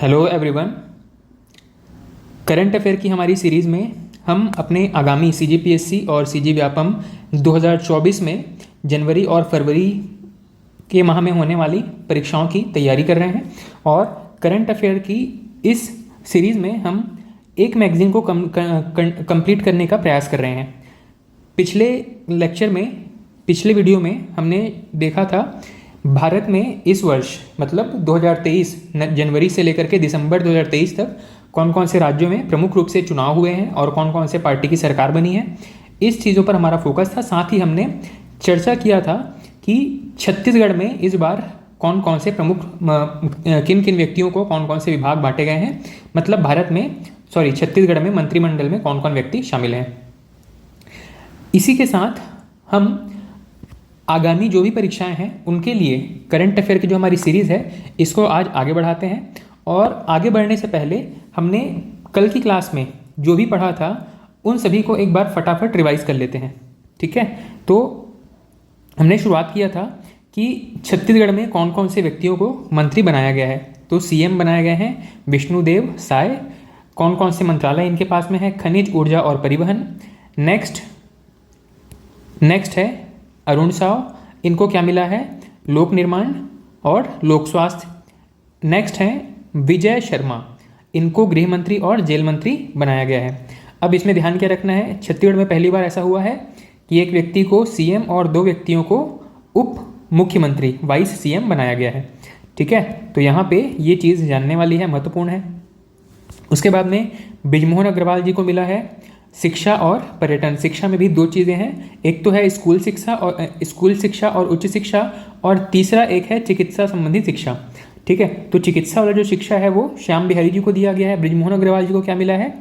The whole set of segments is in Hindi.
Hello everyone. करंट अफेयर की हमारी सीरीज़ में हम अपने आगामी सीजीपीएससी और सीजी व्यापम 2024 में जनवरी और फरवरी के माह में होने वाली परीक्षाओं की तैयारी कर रहे हैं। और करंट अफेयर की इस सीरीज़ में हम एक मैगज़ीन को कंप्लीट करने का प्रयास कर रहे हैं। पिछले वीडियो में हमने देखा था भारत में इस वर्ष मतलब 2023 जनवरी से लेकर के दिसंबर 2023 तक कौन कौन से राज्यों में प्रमुख रूप से चुनाव हुए हैं और कौन कौन से पार्टी की सरकार बनी है, इस चीज़ों पर हमारा फोकस था। साथ ही हमने चर्चा किया था कि छत्तीसगढ़ में इस बार कौन कौन से प्रमुख किन किन व्यक्तियों को कौन कौन से विभाग बांटे गए हैं, मतलब छत्तीसगढ़ में मंत्रिमंडल में कौन कौन व्यक्ति शामिल हैं। इसी के साथ हम आगामी जो भी परीक्षाएं हैं उनके लिए करंट अफेयर की जो हमारी सीरीज़ है इसको आज आगे बढ़ाते हैं। और आगे बढ़ने से पहले हमने कल की क्लास में जो भी पढ़ा था उन सभी को एक बार फटाफट रिवाइज कर लेते हैं। ठीक है, तो हमने शुरुआत किया था कि छत्तीसगढ़ में कौन कौन से व्यक्तियों को मंत्री बनाया गया है। तो सीएम बनाए गए हैं विष्णुदेव साय। कौन कौन से मंत्रालय इनके पास में है? खनिज, ऊर्जा और परिवहन। नेक्स्ट है अरुण साव, इनको क्या मिला है? लोक निर्माण और लोक स्वास्थ्य। नेक्स्ट है विजय शर्मा, इनको गृह मंत्री और जेल मंत्री बनाया गया है। अब इसमें ध्यान क्या रखना है, छत्तीसगढ़ में पहली बार ऐसा हुआ है कि एक व्यक्ति को सीएम और दो व्यक्तियों को उप मुख्यमंत्री वाइस सीएम बनाया गया है। ठीक है, तो यहाँ पे ये चीज़ जानने वाली है, महत्वपूर्ण है। उसके बाद में बृजमोहन अग्रवाल जी को मिला है शिक्षा और पर्यटन। शिक्षा में भी दो चीज़ें हैं, एक तो है स्कूल शिक्षा और उच्च शिक्षा, और तीसरा एक है चिकित्सा संबंधी शिक्षा। ठीक है, तो चिकित्सा वाला जो शिक्षा है वो श्याम बिहारी जी को दिया गया है। बृजमोहन अग्रवाल जी को क्या मिला है?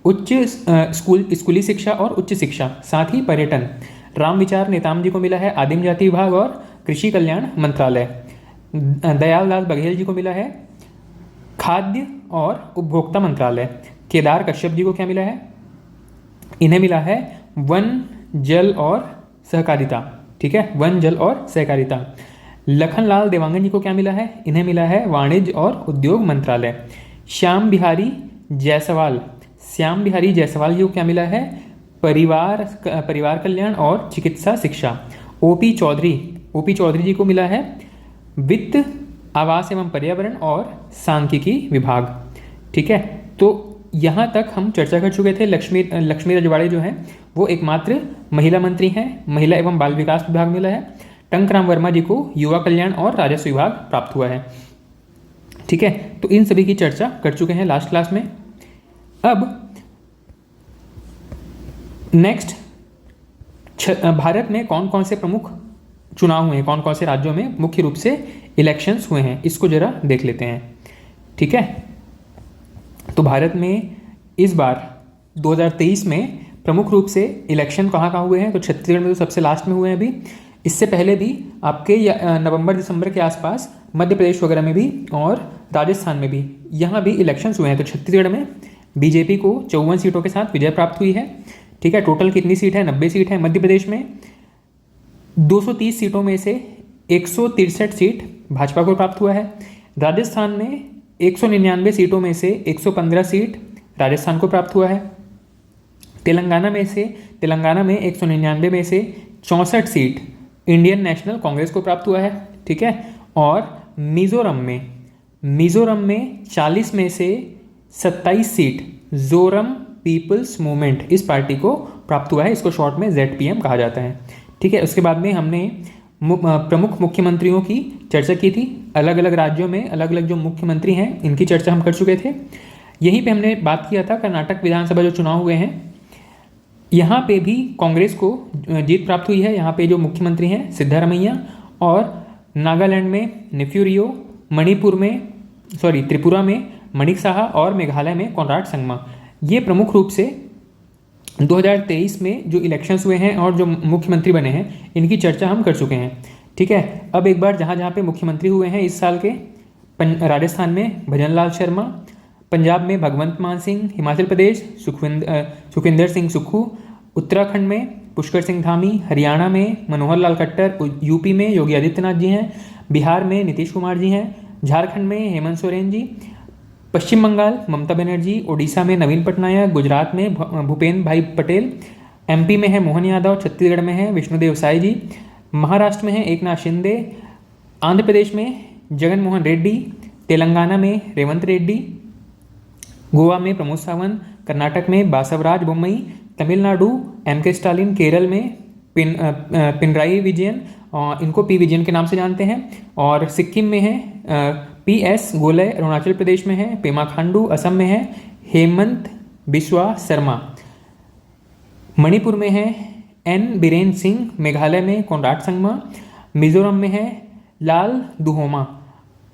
स्कूली शिक्षा और उच्च शिक्षा, साथ ही पर्यटन। रामविचार नेताम जी को मिला है आदिम जाति विभाग और कृषि कल्याण मंत्रालय। दयालदास बघेल जी को मिला है खाद्य और उपभोक्ता मंत्रालय। केदार कश्यप जी को क्या मिला है? इन्हें मिला है वन जल और सहकारिता। ठीक है, वन जल और सहकारिता। लखनलाल देवांगन जी को क्या मिला है? इन्हें मिला है वाणिज्य और उद्योग मंत्रालय। श्याम बिहारी जायसवाल जी को क्या मिला है? परिवार कल्याण और चिकित्सा शिक्षा। ओपी चौधरी जी को मिला है वित्त, आवास एवं पर्यावरण और सांख्यिकी विभाग। ठीक है, तो यहाँ तक हम चर्चा कर चुके थे। लक्ष्मी रजवाड़े जो हैं वो एकमात्र महिला मंत्री हैं, महिला एवं बाल विकास विभाग मिला है। टंकराम वर्मा जी को युवा कल्याण और राजस्व विभाग प्राप्त हुआ है। ठीक है, तो इन सभी की चर्चा कर चुके हैं लास्ट क्लास में। अब नेक्स्ट, भारत में कौन कौन से प्रमुख चुनाव हुए हैं, कौन कौन से राज्यों में मुख्य रूप से इलेक्शंस हुए हैं, इसको जरा देख लेते हैं। ठीक है, तो भारत में इस बार 2023 में प्रमुख रूप से इलेक्शन कहाँ कहाँ हुए हैं? तो छत्तीसगढ़ में तो सबसे लास्ट में हुए हैं अभी। इससे पहले भी आपके नवंबर दिसंबर के आसपास मध्य प्रदेश वगैरह में भी और राजस्थान में भी यहाँ भी इलेक्शंस हुए हैं। तो छत्तीसगढ़ में बीजेपी को 54 सीटों के साथ विजय प्राप्त हुई है। ठीक है, टोटल कितनी सीट है? 90 सीट है। मध्य प्रदेश में 230 सीटों में से 163 सीट भाजपा को प्राप्त हुआ है। राजस्थान में 199 सीटों में से 115 सीट राजस्थान को प्राप्त हुआ है। तेलंगाना में 199 में से 64 सीट इंडियन नेशनल कांग्रेस को प्राप्त हुआ है। ठीक है, और मिजोरम में 40 में से 27 सीट जोरम पीपल्स मूवमेंट इस पार्टी को प्राप्त हुआ है। इसको शॉर्ट में ZPM कहा जाता है। ठीक है, उसके बाद में हमने प्रमुख मुख्यमंत्रियों की चर्चा की थी। अलग अलग राज्यों में अलग अलग जो मुख्यमंत्री हैं इनकी चर्चा हम कर चुके थे। यहीं पे हमने बात किया था कर्नाटक विधानसभा जो चुनाव हुए हैं यहाँ पे भी कांग्रेस को जीत प्राप्त हुई है। यहाँ पे जो मुख्यमंत्री हैं सिद्धारमैया, और नागालैंड में नेफ्यू रियो, त्रिपुरा में मणिक साहा और मेघालय में कॉनराड संगमा। ये प्रमुख रूप से 2023 में जो इलेक्शंस हुए हैं और जो मुख्यमंत्री बने हैं इनकी चर्चा हम कर चुके हैं। ठीक है, अब एक बार जहाँ जहाँ पे मुख्यमंत्री हुए हैं इस साल के, राजस्थान में भजनलाल शर्मा, पंजाब में भगवंत मान सिंह, हिमाचल प्रदेश सुखविंदर सिंह सुक्खू, उत्तराखंड में पुष्कर सिंह धामी, हरियाणा में मनोहर लाल खट्टर, यूपी में योगी आदित्यनाथ जी हैं, बिहार में नीतीश कुमार जी हैं, झारखंड में हेमंत सोरेन जी, पश्चिम बंगाल ममता बनर्जी, उड़ीसा में नवीन पटनायक, गुजरात में भूपेंद्र भाई पटेल, एमपी में है मोहन यादव, छत्तीसगढ़ में है विष्णुदेव साय जी, महाराष्ट्र में है एकनाथ शिंदे, आंध्र प्रदेश में जगन मोहन रेड्डी, तेलंगाना में रेवंत रेड्डी, गोवा में प्रमोद सावंत, कर्नाटक में बासवराज बोम्मई, तमिलनाडु एमके स्टालिन, केरल में पिनराई विजयन, इनको पी विजयन के नाम से जानते हैं, और सिक्किम में है PS गोले, अरुणाचल प्रदेश में है पेमा खांडू, असम में है हेमंत बिस्वा शर्मा, मणिपुर में है N बीरेन सिंह, मेघालय में कोनराड संगमा, मिजोरम में है लाल दुहोमा,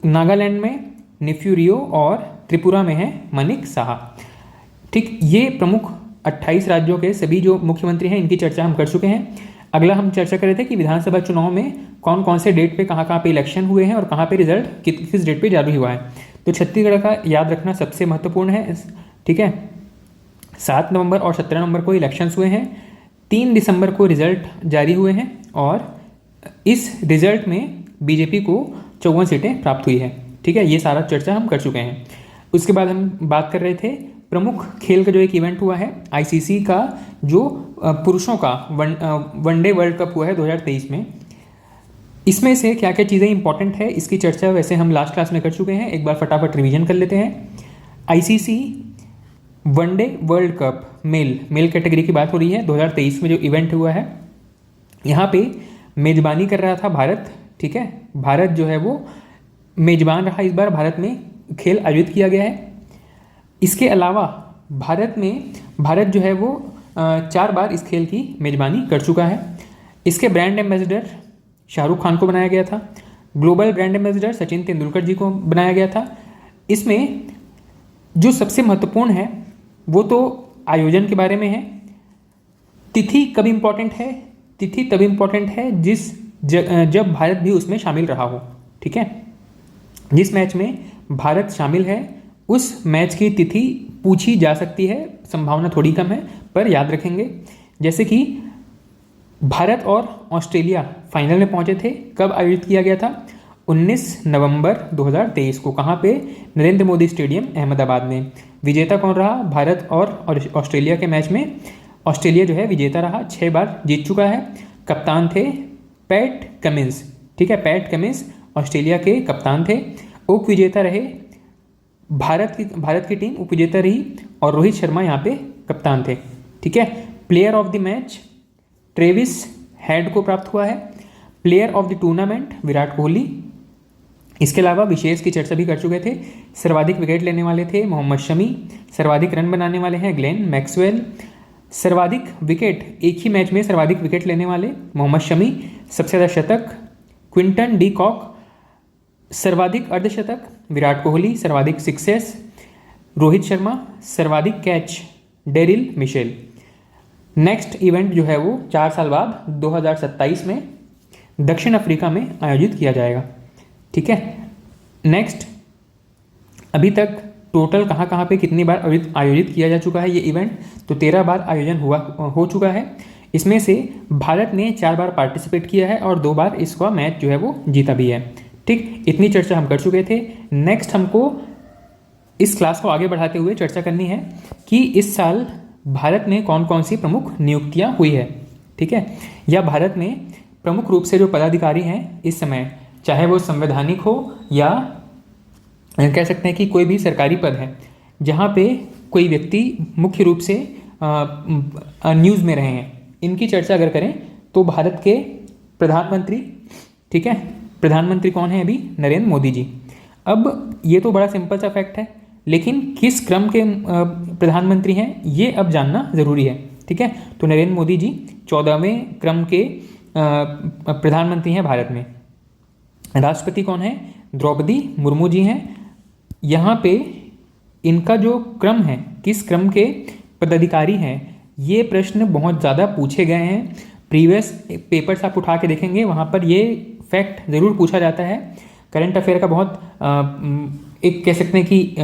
नागालैंड में निफ्यू रियो और त्रिपुरा में है मनिक साहा। ठीक, ये प्रमुख 28 राज्यों के सभी जो मुख्यमंत्री हैं इनकी चर्चा हम कर चुके हैं। अगला हम चर्चा कर रहे थे कि विधानसभा चुनाव में कौन कौन से डेट पे कहाँ पे इलेक्शन हुए हैं और कहाँ पे रिजल्ट किस डेट पे जारी हुआ है। तो छत्तीसगढ़ का याद रखना सबसे महत्वपूर्ण है। ठीक है, 7 नवंबर और 17 नवंबर को इलेक्शंस हुए हैं, 3 दिसंबर को रिजल्ट जारी हुए हैं और इस रिजल्ट में बीजेपी को 54 सीटें प्राप्त हुई है। ठीक है, ये सारा चर्चा हम कर चुके हैं। उसके बाद हम बात कर रहे थे प्रमुख खेल का जो एक इवेंट हुआ है आईसीसी का, जो पुरुषों का वनडे वर्ल्ड कप हुआ है 2023 में। इसमें से क्या क्या चीज़ें इंपॉर्टेंट है इसकी चर्चा वैसे हम लास्ट क्लास में कर चुके हैं, एक बार फटाफट रिवीजन कर लेते हैं। ICC one day world cup male category की बात हो रही है। 2023 में जो इवेंट हुआ है यहाँ पे मेजबानी कर रहा था भारत। ठीक है, भारत जो है वो मेजबान रहा। इस बार भारत में खेल आयोजित किया गया है। इसके अलावा भारत जो है वो 4 बार इस खेल की मेजबानी कर चुका है। इसके ब्रांड एम्बेसडर शाहरुख खान को बनाया गया था। Global brand ambassador Sachin Tendulkar ji को बनाया गया था। इसमें जो सबसे महत्वपूर्ण है वो तो आयोजन के बारे में है। तिथि कब इम्पॉर्टेंट है? तिथि तब इम्पॉर्टेंट है जब भारत भी उसमें शामिल रहा हो। ठीक है, जिस मैच में भारत शामिल है उस मैच की तिथि पूछी जा सकती है, संभावना थोड़ी कम है पर याद रखेंगे। जैसे कि भारत और ऑस्ट्रेलिया फाइनल में पहुंचे थे, कब आयोजित किया गया था? 19 नवंबर 2023 को। कहाँ पे? नरेंद्र मोदी स्टेडियम अहमदाबाद में। विजेता कौन रहा? भारत और ऑस्ट्रेलिया के मैच में ऑस्ट्रेलिया जो है विजेता रहा, 6 बार जीत चुका है। कप्तान थे पैट कमिंस। ठीक है, पैट कमिंस ऑस्ट्रेलिया के कप्तान थे। उप विजेता रहे भारत की टीम उप विजेता रही और रोहित शर्मा यहाँ पे कप्तान थे। ठीक है, player of the match Travis head को प्राप्त हुआ है। Player of the tournament Virat Kohli. इसके अलावा विशेष की चर्चा भी कर चुके थे। सर्वाधिक विकेट लेने वाले थे मोहम्मद शमी। सर्वाधिक रन बनाने वाले हैं ग्लेन मैक्सवेल। सर्वाधिक विकेट एक ही मैच में सर्वाधिक विकेट लेने वाले मोहम्मद शमी। सबसे ज़्यादा शतक क्विंटन डी कॉक। सर्वाधिक अर्धशतक विराट कोहली। सर्वाधिक सिक्सेस रोहित शर्मा। सर्वाधिक catch Daryl Mitchell. Next event जो है वो 4 साल बाद 2027 में दक्षिण अफ्रीका में आयोजित किया जाएगा। ठीक है, नेक्स्ट अभी तक टोटल कहाँ पे कितनी बार आयोजित किया जा चुका है ये इवेंट? तो 13 बार आयोजन हो चुका है। इसमें से भारत ने 4 बार पार्टिसिपेट किया है और 2 बार इसका मैच जो है वो जीता भी है। ठीक, इतनी चर्चा हम कर चुके थे। नेक्स्ट हमको इस क्लास को आगे बढ़ाते हुए चर्चा करनी है कि इस साल भारत में कौन कौन सी प्रमुख नियुक्तियां हुई है। ठीक है, या भारत में प्रमुख रूप से जो पदाधिकारी हैं इस समय, चाहे वो संवैधानिक हो या कह सकते हैं कि कोई भी सरकारी पद है जहाँ पे कोई व्यक्ति मुख्य रूप से न्यूज़ में रहे हैं, इनकी चर्चा अगर करें तो भारत के प्रधानमंत्री, ठीक है, प्रधानमंत्री कौन है अभी? नरेंद्र मोदी जी। अब ये तो बड़ा सिंपल सा फैक्ट है, लेकिन किस क्रम के प्रधानमंत्री हैं ये अब जानना ज़रूरी है। ठीक है, तो नरेंद्र मोदी जी 14वें क्रम के प्रधानमंत्री हैं भारत में। राष्ट्रपति कौन है? द्रौपदी मुर्मू जी हैं। यहाँ पे इनका जो क्रम है, किस क्रम के पदाधिकारी हैं, ये प्रश्न बहुत ज़्यादा पूछे गए हैं। प्रीवियस पेपर्स आप उठा के देखेंगे, वहाँ पर ये फैक्ट ज़रूर पूछा जाता है। करंट अफेयर का बहुत एक कह सकते हैं कि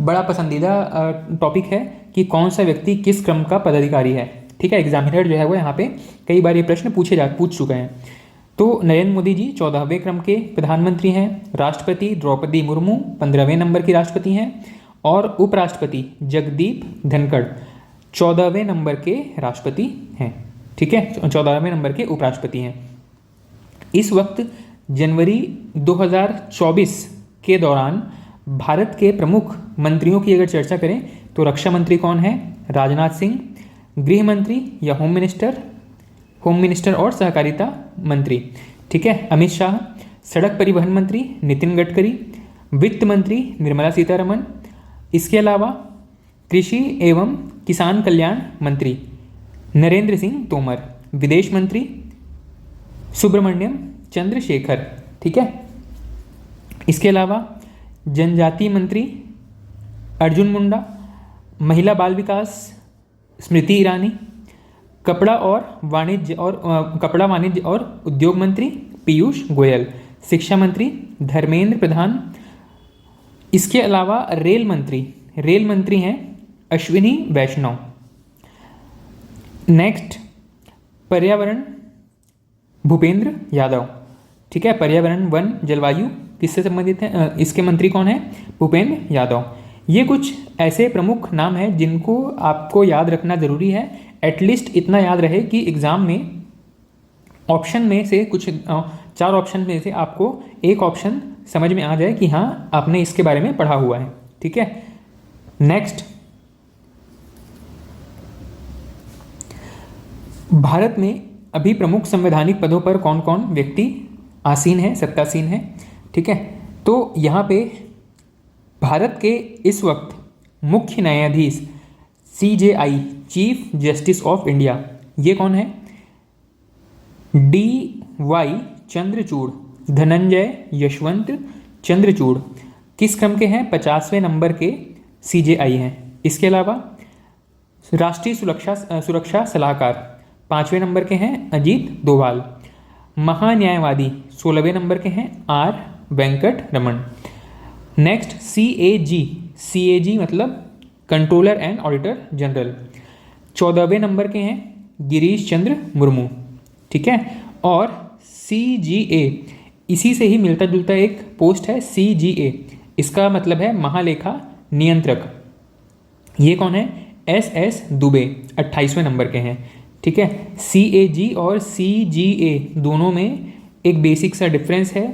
बड़ा पसंदीदा टॉपिक है कि कौन सा व्यक्ति किस क्रम का पदाधिकारी है। ठीक है, एग्जामिनर जो है वो यहाँ पे कई बार ये प्रश्न पूछ चुके हैं। तो नरेंद्र मोदी जी 14वें क्रम के प्रधानमंत्री हैं। राष्ट्रपति द्रौपदी मुर्मू 15वें नंबर की राष्ट्रपति हैं और उपराष्ट्रपति जगदीप धनखड़ 14वें नंबर के राष्ट्रपति हैं। ठीक है, 14वें नंबर के उपराष्ट्रपति हैं। इस वक्त जनवरी 2024 के दौरान भारत के प्रमुख मंत्रियों की अगर चर्चा करें तो रक्षा मंत्री कौन है? राजनाथ सिंह। गृह मंत्री या होम मिनिस्टर और सहकारिता मंत्री, ठीक है, अमित शाह। सड़क परिवहन मंत्री नितिन गडकरी। वित्त मंत्री निर्मला सीतारमण। इसके अलावा कृषि एवं किसान कल्याण मंत्री नरेंद्र सिंह तोमर। विदेश मंत्री सुब्रमण्यम चंद्रशेखर, ठीक है। इसके अलावा जनजातीय मंत्री अर्जुन मुंडा। महिला बाल विकास स्मृति ईरानी। कपड़ा वाणिज्य और उद्योग मंत्री पीयूष गोयल। शिक्षा मंत्री धर्मेंद्र प्रधान। इसके अलावा रेल मंत्री हैं अश्विनी वैष्णव। नेक्स्ट पर्यावरण भूपेंद्र यादव, ठीक है। पर्यावरण वन जलवायु किससे संबंधित है? इसके मंत्री कौन है? भूपेंद्र यादव। ये कुछ ऐसे प्रमुख नाम हैं जिनको आपको याद रखना जरूरी है। एटलीस्ट इतना याद रहे कि एग्जाम में ऑप्शन में से कुछ 4 ऑप्शन में से आपको एक ऑप्शन समझ में आ जाए कि हाँ आपने इसके बारे में पढ़ा हुआ है, ठीक है। नेक्स्ट, भारत में अभी प्रमुख संवैधानिक पदों पर कौन कौन व्यक्ति आसीन है, सत्तासीन है, ठीक है। तो यहाँ पे भारत के इस वक्त मुख्य न्यायाधीश CJI chief justice of India ये कौन है? DY चंद्रचूड़, धनंजय यशवंत चंद्रचूड़। किस क्रम के हैं? 50वें नंबर के CJI हैं। इसके अलावा राष्ट्रीय सुरक्षा सलाहकार 5वें नंबर के हैं अजीत डोभाल। महान्यायवादी 16वें नंबर के हैं R Venkat Raman. Next CAG मतलब कंट्रोलर एंड ऑडिटर जनरल 14वें नंबर के हैं गिरीश चंद्र मुर्मू, ठीक है। और CGA इसी से ही मिलता जुलता एक पोस्ट है CGA, इसका मतलब है महालेखा नियंत्रक। ये कौन है? SS दुबे 28वें नंबर के हैं, ठीक है। CAG और CGA दोनों में एक बेसिक सा डिफरेंस है।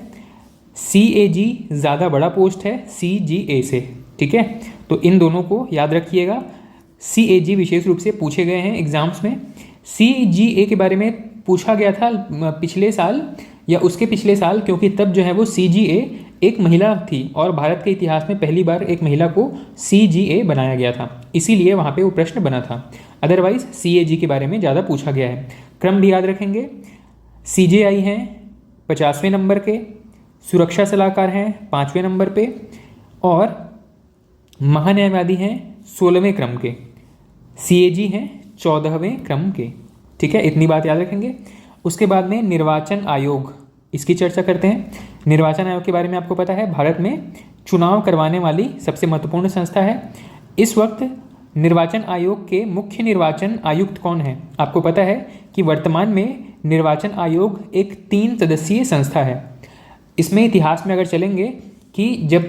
CAG ज़्यादा बड़ा पोस्ट है CGA से, ठीक है। तो इन दोनों को याद रखिएगा। CAG विशेष रूप से पूछे गए हैं एग्जाम्स में। CGA के बारे में पूछा गया था पिछले साल या उसके पिछले साल, क्योंकि तब जो है वो CGA एक महिला थी और भारत के इतिहास में पहली बार एक महिला को CGA बनाया गया था, इसीलिए वहाँ पे वो प्रश्न बना था। अदरवाइज CAG के बारे में ज़्यादा पूछा गया है। क्रम भी याद रखेंगे। CJI हैं 50वें नंबर के, सुरक्षा सलाहकार हैं 5वें नंबर पे और महान्यायवादी हैं 16वें क्रम के। CAG हैं 14वें क्रम के, ठीक है। इतनी बात याद रखेंगे। उसके बाद में निर्वाचन आयोग, इसकी चर्चा करते हैं। निर्वाचन आयोग के बारे में आपको पता है भारत में चुनाव करवाने वाली सबसे महत्वपूर्ण संस्था है। इस वक्त निर्वाचन आयोग के मुख्य निर्वाचन आयुक्त कौन है? आपको पता है कि वर्तमान में निर्वाचन आयोग एक 3 सदस्यीय संस्था है। इसमें इतिहास में अगर चलेंगे कि जब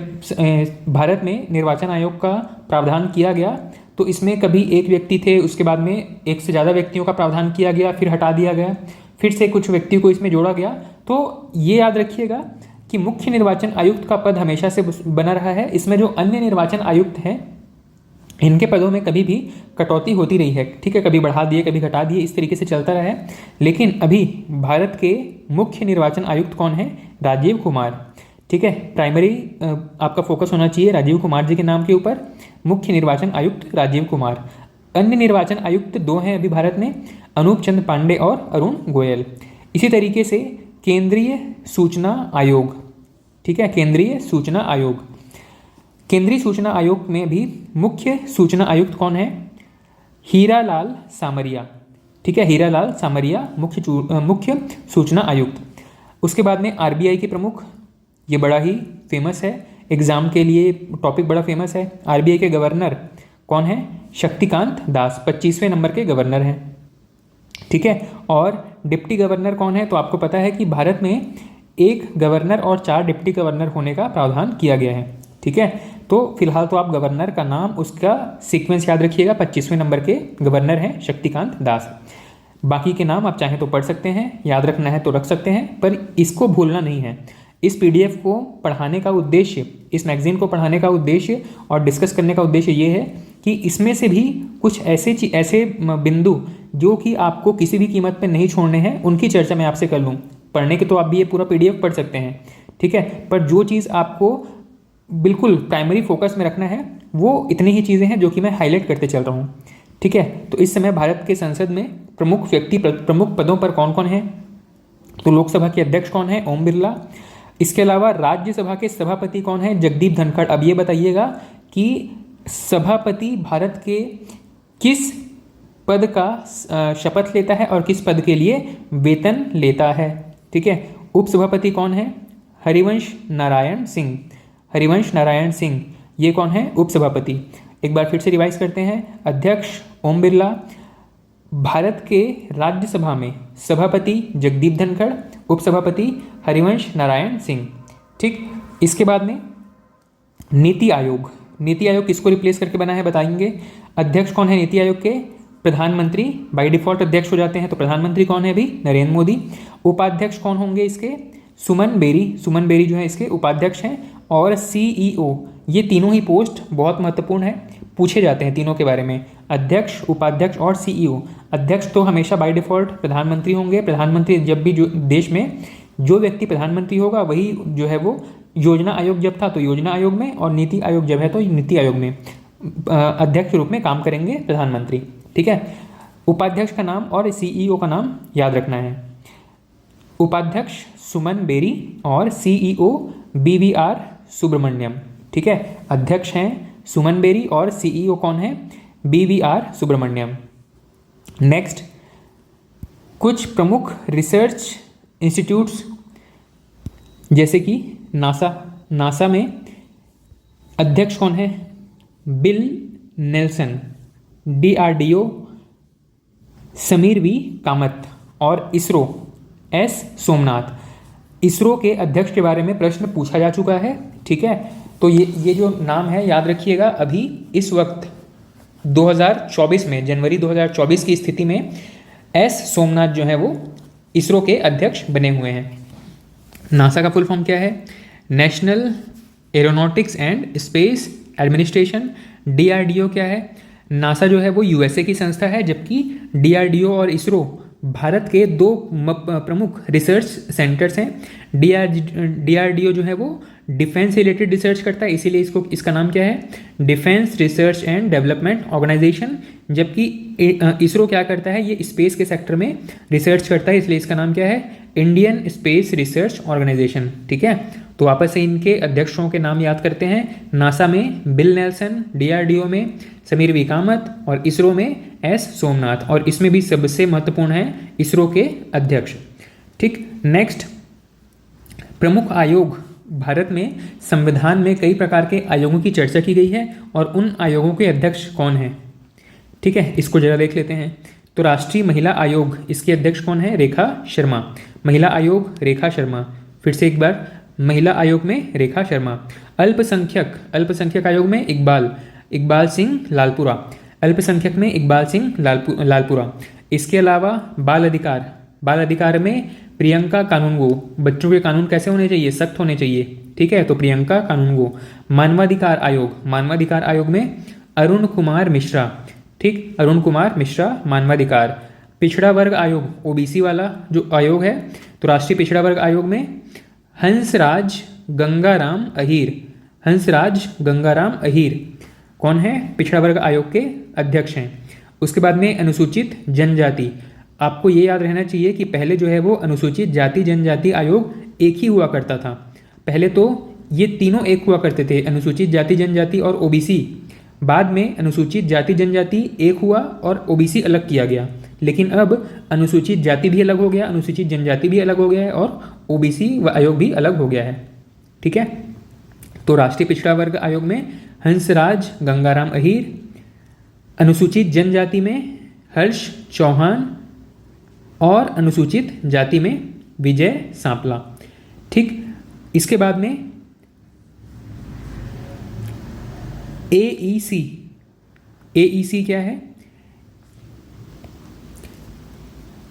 भारत में निर्वाचन आयोग का प्रावधान किया गया तो इसमें कभी एक व्यक्ति थे, उसके बाद में एक से ज़्यादा व्यक्तियों का प्रावधान किया गया, फिर हटा दिया गया, फिर से कुछ व्यक्तियों को इसमें जोड़ा गया। तो ये याद रखिएगा कि मुख्य निर्वाचन आयुक्त का पद हमेशा से बना रहा है। इसमें जो अन्य निर्वाचन आयुक्त हैं इनके पदों में कभी भी कटौती होती रही है, ठीक है। कभी बढ़ा दिए, कभी घटा दिए, इस तरीके से चलता रहा है। लेकिन अभी भारत के मुख्य निर्वाचन आयुक्त कौन है? राजीव कुमार, ठीक है। प्राइमरी आपका फोकस होना चाहिए राजीव कुमार जी के नाम के ऊपर। मुख्य निर्वाचन आयुक्त राजीव कुमार। अन्य निर्वाचन आयुक्त 2 हैं अभी भारत में, अनूप चंद्र पांडे और अरुण गोयल। इसी तरीके से केंद्रीय सूचना आयोग, ठीक है, केंद्रीय सूचना आयोग। केंद्रीय सूचना आयोग में भी मुख्य सूचना आयुक्त कौन है? हीरालाल सामरिया, ठीक है। हीरालाल सामरिया मुख्य सूचना आयुक्त। उसके बाद में RBI के प्रमुख, ये बड़ा ही फेमस है, एग्जाम के लिए टॉपिक बड़ा फेमस है। RBI के गवर्नर कौन है? शक्तिकांत दास 25वें नंबर के गवर्नर हैं। ठीक है। और डिप्टी गवर्नर कौन है, तो आपको पता है कि भारत में एक गवर्नर और 4 डिप्टी गवर्नर होने का प्रावधान किया गया है। ठीक है, तो फिलहाल तो आप गवर्नर का नाम, उसका सीक्वेंस याद रखिएगा। 25वें नंबर के गवर्नर हैं शक्तिकांत दास। बाकी के नाम आप चाहें तो पढ़ सकते हैं, याद रखना है तो रख सकते हैं, पर इसको भूलना नहीं है। इस पीडीएफ को पढ़ाने का उद्देश्य, इस मैगजीन को पढ़ाने का उद्देश्य और डिस्कस करने का उद्देश्य ये है कि इसमें से भी कुछ ऐसे बिंदु जो कि आपको किसी भी कीमत पे नहीं छोड़ने हैं, उनकी चर्चा मैं आपसे कर लूँ। पढ़ने के तो आप भी ये पूरा पीडीएफ पढ़ सकते हैं, ठीक है, पर जो चीज़ आपको बिल्कुल प्राइमरी फोकस में रखना है वो इतनी ही चीज़ें हैं जो कि मैं हाईलाइट करते चल रहा हूँ। ठीक है, तो इस समय भारत के संसद में प्रमुख व्यक्ति, प्रमुख पदों पर कौन कौन है, तो लोकसभा के अध्यक्ष कौन है, ओम बिरला। इसके अलावा राज्यसभा के सभापति कौन है, जगदीप धनखड़। अब ये बताइएगा कि सभापति भारत के किस पद का शपथ लेता है और किस पद के लिए वेतन लेता है। ठीक है, उपसभापति कौन है, हरिवंश नारायण सिंह। हरिवंश नारायण सिंह ये कौन है, उपसभापति। एक बार फिर से रिवाइज करते हैं। अध्यक्ष ओम बिरला, भारत के राज्यसभा में सभापति जगदीप धनखड़, उपसभापति हरिवंश नारायण सिंह। ठीक, इसके बाद में नीति आयोग। नीति आयोग किसको रिप्लेस करके बना है बताएंगे। अध्यक्ष कौन है नीति आयोग के, प्रधानमंत्री। बाय डिफॉल्ट अध्यक्ष हो जाते हैं, तो प्रधानमंत्री कौन है अभी, नरेंद्र मोदी। उपाध्यक्ष कौन होंगे इसके, सुमन बेरी। सुमन बेरी जो है इसके उपाध्यक्ष हैं। और सीईओ, ये तीनों ही पोस्ट बहुत महत्वपूर्ण है, पूछे जाते हैं तीनों के बारे में, अध्यक्ष, उपाध्यक्ष और सीईओ। अध्यक्ष तो हमेशा बाय डिफॉल्ट प्रधानमंत्री होंगे। प्रधानमंत्री जब भी जो देश में जो व्यक्ति प्रधानमंत्री होगा वही जो है वो, योजना आयोग जब था तो योजना आयोग में, और नीति आयोग जब है तो नीति आयोग में अध्यक्ष के रूप में काम करेंगे प्रधानमंत्री। ठीक है, उपाध्यक्ष का नाम और सीईओ का नाम याद रखना है। उपाध्यक्ष सुमन बेरी और सीईओ BVR सुब्रमण्यम। ठीक है, अध्यक्ष हैं सुमन बेरी और सीईओ कौन है, BVR सुब्रमण्यम। नेक्स्ट, कुछ प्रमुख रिसर्च इंस्टीट्यूट्स जैसे कि नासा। नासा में अध्यक्ष कौन है, bill Nelson. DRDO Sameer V Kamat. और इसरो S सोमनाथ। इसरो के अध्यक्ष के बारे में प्रश्न पूछा जा चुका है। ठीक है, तो ये जो नाम है याद रखिएगा। अभी इस वक्त 2024 में, जनवरी 2024 की स्थिति में S सोमनाथ जो है वो इसरो के अध्यक्ष बने हुए हैं। नासा का फुल फॉर्म क्या है, national aeronautics and space administration. DRDO क्या है, नासा जो है वो USA की संस्था है, जबकि DRDO और इसरो भारत के दो प्रमुख रिसर्च सेंटर्स हैं। DRDO जो है वो डिफेंस रिलेटेड रिसर्च करता है, इसीलिए इसका नाम क्या है, Defence Research and Development Organisation. जबकि इसरो क्या करता है, ये स्पेस के सेक्टर में रिसर्च करता है, इसलिए इसका नाम क्या है, इंडियन स्पेस रिसर्च ऑर्गेनाइजेशन। ठीक है, तो वापस से इनके अध्यक्षों के नाम याद करते हैं। नासा में बिल नेल्सन, DRDO में समीर V कामत और इसरो में S सोमनाथ। और इसमें भी सबसे महत्वपूर्ण है इसरो के अध्यक्ष। ठीक, नेक्स्ट, प्रमुख आयोग। भारत में संविधान में कई प्रकार के आयोगों की चर्चा की गई है और उन आयोगों के अध्यक्ष कौन हैं। ठीक है, इसको जरा देख लेते हैं। तो राष्ट्रीय महिला आयोग, इसके अध्यक्ष कौन है, रेखा शर्मा। महिला आयोग रेखा शर्मा। फिर से एक बार, महिला आयोग में रेखा शर्मा। अल्पसंख्यक आयोग में इकबाल सिंह लालपुरा। अल्पसंख्यक में इकबाल सिंह लालपुरा। इसके अलावा बाल अधिकार में प्रियंका कानूनगो। बच्चों के कानून कैसे होने चाहिए, सख्त होने चाहिए। ठीक है, तो प्रियंका कानूनगो। मानवाधिकार आयोग में अरुण कुमार मिश्रा। ठीक, अरुण कुमार मिश्रा मानवाधिकार। पिछड़ा वर्ग आयोग, OBC वाला जो आयोग है, तो राष्ट्रीय पिछड़ा वर्ग आयोग में हंसराज गंगाराम अहीर कौन है, पिछड़ा वर्ग आयोग के अध्यक्ष हैं। उसके बाद में अनुसूचित जनजाति। आपको ये याद रहना चाहिए कि पहले जो है वो अनुसूचित जाति जनजाति आयोग एक ही हुआ करता था। पहले तो ये तीनों एक हुआ करते थे, अनुसूचित जाति जनजाति और OBC। बाद में अनुसूचित जाति जनजाति एक हुआ और OBC अलग किया गया। लेकिन अब अनुसूचित जाति भी अलग हो गया, अनुसूचित जनजाति भी अलग हो गया है और OBC आयोग भी अलग हो गया है। ठीक है, तो राष्ट्रीय पिछड़ा वर्ग आयोग में हंसराज गंगाराम अहीर, अनुसूचित जनजाति में हर्ष चौहान और अनुसूचित जाति में विजय सांपला। ठीक, इसके बाद में AEC, AEC क्या है?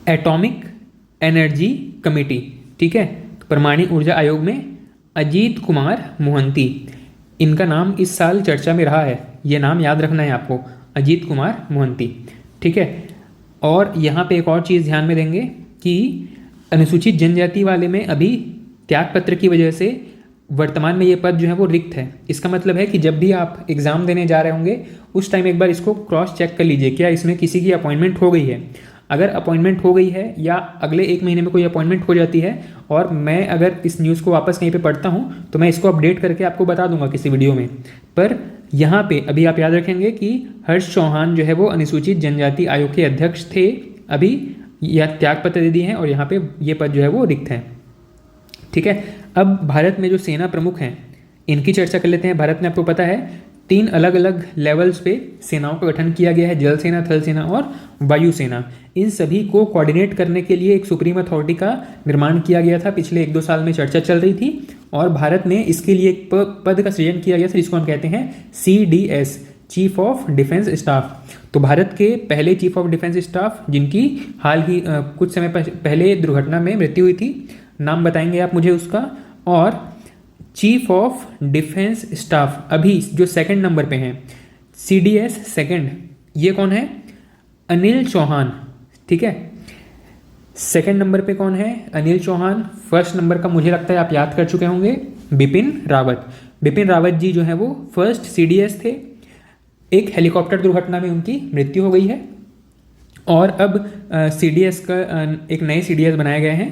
Atomic energy committee. ठीक है, परमाणु ऊर्जा आयोग में अजीत कुमार मोहंती, इनका नाम इस साल चर्चा में रहा है, ये नाम याद रखना है आपको, अजीत कुमार मोहंती। ठीक है, और यहाँ पे एक और चीज़ ध्यान में देंगे कि अनुसूचित जनजाति वाले में अभी त्यागपत्र की वजह से वर्तमान में ये पद जो है वो रिक्त है। इसका मतलब है कि जब भी आप एग्ज़ाम देने जा रहे होंगे उस टाइम एक बार इसको क्रॉस चेक कर लीजिए, क्या इसमें किसी की अपॉइंटमेंट हो गई है। अगर अपॉइंटमेंट हो गई है या अगले 1 महीने में कोई अपॉइंटमेंट हो जाती है और मैं अगर इस न्यूज़ को वापस कहीं पे पढ़ता हूँ तो मैं इसको अपडेट करके आपको बता दूंगा किसी वीडियो में। पर यहाँ पे अभी आप याद रखेंगे कि हर्ष चौहान जो है वो अनुसूचित जनजाति आयोग के अध्यक्ष थे, अभी यह त्यागपत्र दे दिए हैं और यहाँ पे ये पद जो है वो रिक्त है। ठीक है, अब भारत में जो सेना प्रमुख हैं इनकी चर्चा कर लेते हैं। भारत में आपको पता है 3 अलग अलग लेवल्स पे सेनाओं का गठन किया गया है, जल सेना, थल सेना और वायु सेना। इन सभी को कोऑर्डिनेट करने के लिए एक सुप्रीम अथॉरिटी का निर्माण किया गया था, पिछले 1-2 साल में चर्चा चल रही थी और भारत में इसके लिए एक पद का सृजन किया गया था जिसको हम कहते हैं CDS, chief of defence staff. तो भारत के पहले चीफ ऑफ डिफेंस स्टाफ जिनकी हाल ही कुछ समय पहले दुर्घटना में मृत्यु हुई थी, नाम बताएंगे आप मुझे उसका। और चीफ ऑफ डिफेंस स्टाफ अभी जो 2nd नंबर पे हैं, CDS 2nd, ये कौन है? अनिल चौहान। ठीक है, 2nd नंबर पे कौन है? अनिल चौहान। 1st नंबर का मुझे लगता है आप याद कर चुके होंगे, बिपिन रावत। बिपिन रावत जी जो है वो 1st CDS थे, एक हेलीकॉप्टर दुर्घटना में उनकी मृत्यु हो गई है और अब CDS का एक नए CDS बनाए गए हैं,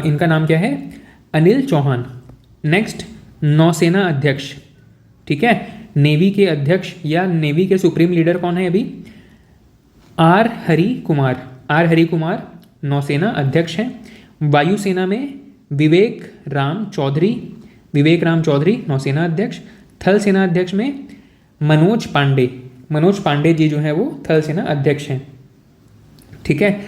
इनका नाम क्या है? अनिल चौहान। नेक्स्ट, नौसेना अध्यक्ष। ठीक है, नेवी के अध्यक्ष या नेवी के सुप्रीम लीडर कौन है अभी? आर हरि कुमार नौसेना अध्यक्ष हैं। वायुसेना में विवेक राम चौधरी नौसेना अध्यक्ष। थल सेना अध्यक्ष में मनोज पांडे जी जो है वो थल सेना अध्यक्ष हैं। ठीक है,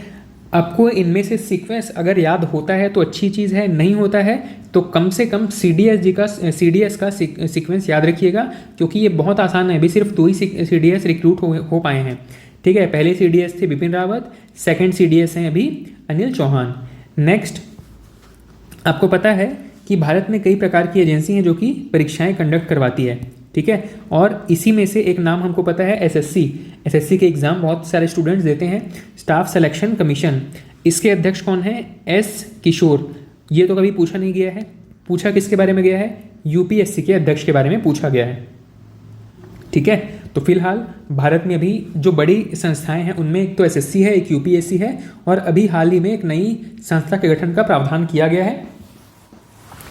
आपको इनमें से सीक्वेंस अगर याद होता है तो अच्छी चीज़ है, नहीं होता है तो कम से कम CDS का सीक्वेंस याद रखिएगा, क्योंकि ये बहुत आसान है। अभी सिर्फ 2 ही CDS रिक्रूट हो पाए हैं। ठीक है, पहले CDS थे बिपिन रावत, 2nd CDS हैं अभी अनिल चौहान। नेक्स्ट, आपको पता है कि भारत में कई प्रकार की एजेंसी हैं जो कि परीक्षाएं कंडक्ट करवाती है। ठीक है, और इसी में से एक नाम हमको पता है SSC के एग्ज़ाम बहुत सारे स्टूडेंट्स देते हैं, स्टाफ सिलेक्शन कमीशन। इसके अध्यक्ष कौन है? S किशोर। ये तो कभी पूछा नहीं गया है, पूछा किसके बारे में गया है? UPSC के अध्यक्ष के बारे में पूछा गया है। ठीक है, तो फिलहाल भारत में अभी जो बड़ी संस्थाएं हैं उनमें एक तो SSC है, एक UPSC है और अभी हाल ही में एक नई संस्था के गठन का प्रावधान किया गया है।